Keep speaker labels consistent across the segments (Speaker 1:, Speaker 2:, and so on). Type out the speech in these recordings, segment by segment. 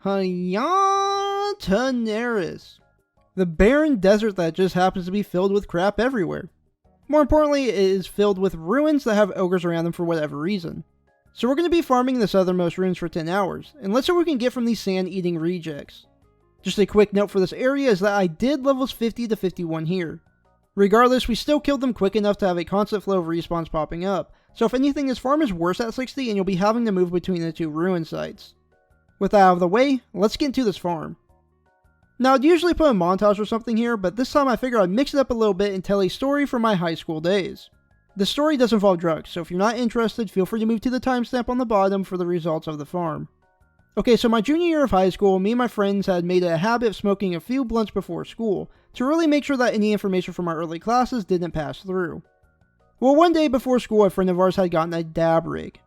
Speaker 1: Hiya, Tanaris. The barren desert that just happens to be filled with crap everywhere. More importantly, it is filled with ruins that have ogres around them for whatever reason. So we're going to be farming the southernmost ruins for 10 hours, and let's see what we can get from these sand-eating rejects. Just a quick note for this area is that I did levels 50 to 51 here. Regardless, we still killed them quick enough to have a constant flow of respawns popping up, so if anything, this farm is worse at 60 and you'll be having to move between the two ruin sites. With that out of the way, let's get into this farm. Now, I'd usually put a montage or something here, but this time I figured I'd mix it up a little bit and tell a story from my high school days. The story does involve drugs, so if you're not interested, feel free to move to the timestamp on the bottom for the results of the farm. Okay, so my junior year of high school, me and my friends had made it a habit of smoking a few blunts before school, to really make sure that any information from our early classes didn't pass through. Well, one day before school, a friend of ours had gotten a dab rig.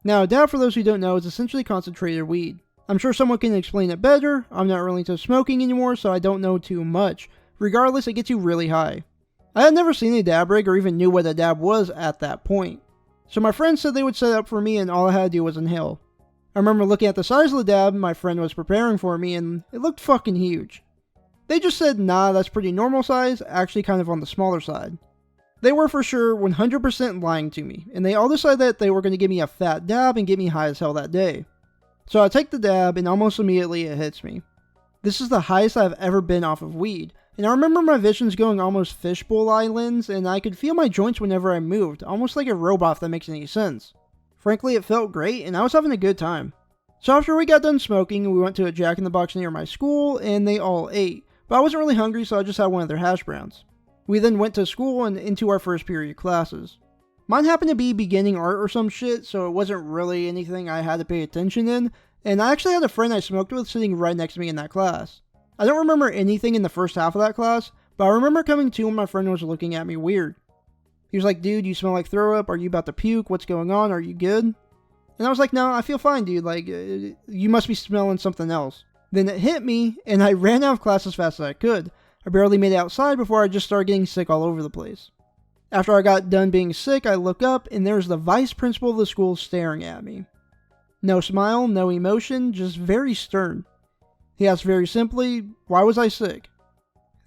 Speaker 1: Now, a dab, for those who don't know, is essentially concentrated weed. I'm sure someone can explain it better. I'm not really into smoking anymore, so I don't know too much. Regardless, it gets you really high. I had never seen a dab rig or even knew what a dab was at that point. So my friends said they would set it up for me and all I had to do was inhale. I remember looking at the size of the dab my friend was preparing for me and it looked fucking huge. They just said, nah, that's pretty normal size, actually kind of on the smaller side. They were for sure 100% lying to me, and they all decided that they were going to give me a fat dab and get me high as hell that day. So I take the dab, and almost immediately it hits me. This is the highest I've ever been off of weed, and I remember my visions going almost fishbowl islands, and I could feel my joints whenever I moved, almost like a robot if that makes any sense. Frankly, it felt great, and I was having a good time. So after we got done smoking, we went to a Jack in the Box near my school, and they all ate, but I wasn't really hungry, so I just had one of their hash browns. We then went to school and into our first period classes. Mine happened to be beginning art or some shit, so it wasn't really anything I had to pay attention in, and I actually had a friend I smoked with sitting right next to me in that class. I don't remember anything in the first half of that class, but I remember coming to when my friend was looking at me weird. He was like, dude, you smell like throw up, are you about to puke, what's going on, are you good? And I was like, no, I feel fine, dude, like, you must be smelling something else. Then it hit me, and I ran out of class as fast as I could. I barely made it outside before I just started getting sick all over the place. After I got done being sick, I look up, and there's the vice principal of the school staring at me. No smile, no emotion, just very stern. He asked very simply, why was I sick?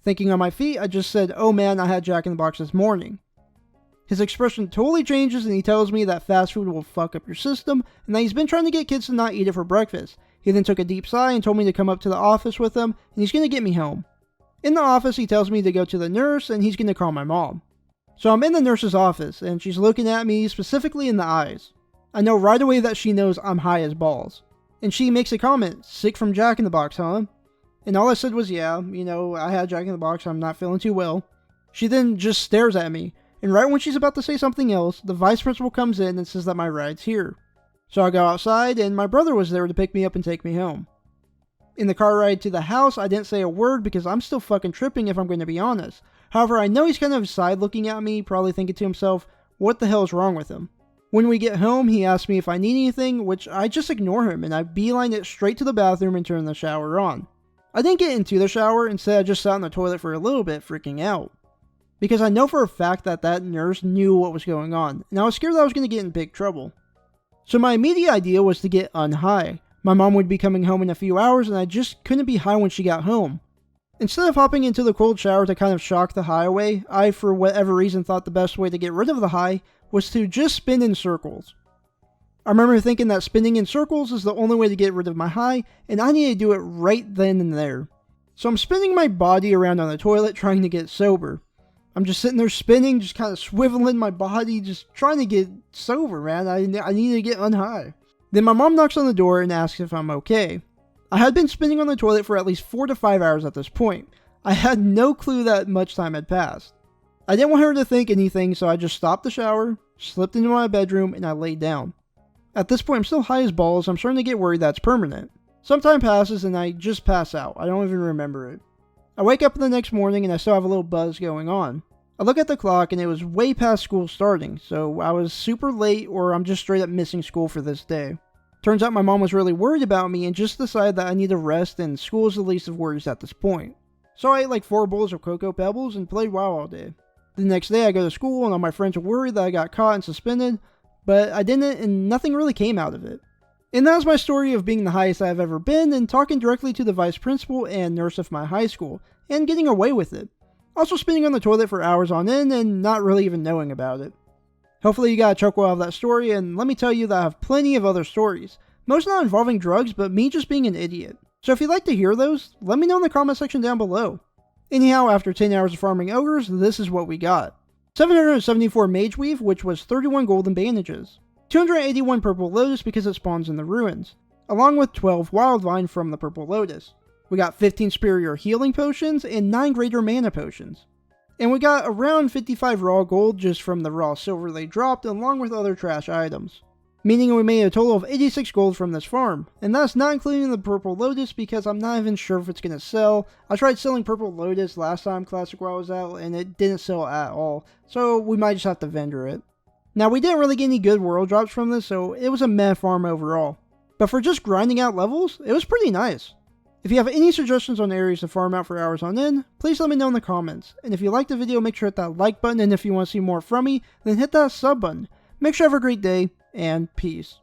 Speaker 1: Thinking on my feet, I just said, oh man, I had Jack in the Box this morning. His expression totally changes and he tells me that fast food will fuck up your system and that he's been trying to get kids to not eat it for breakfast. He then took a deep sigh and told me to come up to the office with him and he's going to get me home. In the office, he tells me to go to the nurse and he's going to call my mom. So I'm in the nurse's office and she's looking at me specifically in the eyes. I know right away that she knows I'm high as balls. And she makes a comment, sick from Jack in the Box, huh? And all I said was, yeah, I had Jack in the Box, I'm not feeling too well. She then just stares at me, and right when she's about to say something else, the vice principal comes in and says that my ride's here. So I go outside, and my brother was there to pick me up and take me home. In the car ride to the house, I didn't say a word because I'm still fucking tripping if I'm going to be honest. However, I know he's kind of side looking at me, probably thinking to himself, what the hell is wrong with him? When we get home, he asks me if I need anything, which I just ignore him, and I beeline it straight to the bathroom and turn the shower on. I didn't get into the shower, instead I just sat in the toilet for a little bit, freaking out. Because I know for a fact that that nurse knew what was going on, and I was scared that I was going to get in big trouble. So my immediate idea was to get unhigh. My mom would be coming home in a few hours, and I just couldn't be high when she got home. Instead of hopping into the cold shower to kind of shock the high away, I, for whatever reason, thought the best way to get rid of the high was to just spin in circles. I remember thinking that spinning in circles is the only way to get rid of my high, and I needed to do it right then and there. So I'm spinning my body around on the toilet trying to get sober. I'm just sitting there spinning, just kind of swiveling my body, just trying to get sober, man. I need to get unhigh. Then my mom knocks on the door and asks if I'm okay. I had been spinning on the toilet for at least 4 to 5 hours at this point. I had no clue that much time had passed. I didn't want her to think anything, so I just stopped the shower, slipped into my bedroom, and I laid down. At this point, I'm still high as balls. I'm starting to get worried that's permanent. Some time passes, and I just pass out. I don't even remember it. I wake up the next morning, and I still have a little buzz going on. I look at the clock, and it was way past school starting, so I was super late, or I'm just straight up missing school for this day. Turns out my mom was really worried about me, and just decided that I need to rest, and school is the least of worries at this point. So I ate like 4 bowls of Cocoa Pebbles, and played WoW all day. The next day I go to school and all my friends were worried that I got caught and suspended, but I didn't and nothing really came out of it. And that was my story of being the highest I've ever been and talking directly to the vice principal and nurse of my high school, and getting away with it. Also spinning on the toilet for hours on end and not really even knowing about it. Hopefully you got a chuckle out of that story, and let me tell you that I have plenty of other stories. Most not involving drugs, but me just being an idiot. So if you'd like to hear those, let me know in the comment section down below. Anyhow, after 10 hours of farming ogres, this is what we got. 774 Mage Weave, which was 31 golden bandages. 281 Purple Lotus because it spawns in the ruins, along with 12 Wild Vine from the Purple Lotus. We got 15 Superior Healing Potions and 9 Greater Mana Potions. And we got around 55 raw gold just from the raw silver they dropped, along with other trash items. Meaning we made a total of 86 gold from this farm, and that's not including the Purple Lotus because I'm not even sure if it's going to sell. I tried selling Purple Lotus last time Classic WoW was out, and it didn't sell at all, so we might just have to vendor it. Now, we didn't really get any good world drops from this, so it was a meh farm overall. But for just grinding out levels, it was pretty nice. If you have any suggestions on areas to farm out for hours on end, please let me know in the comments. And if you liked the video, make sure to hit that like button, and if you want to see more from me, then hit that sub button. Make sure you have a great day, and peace.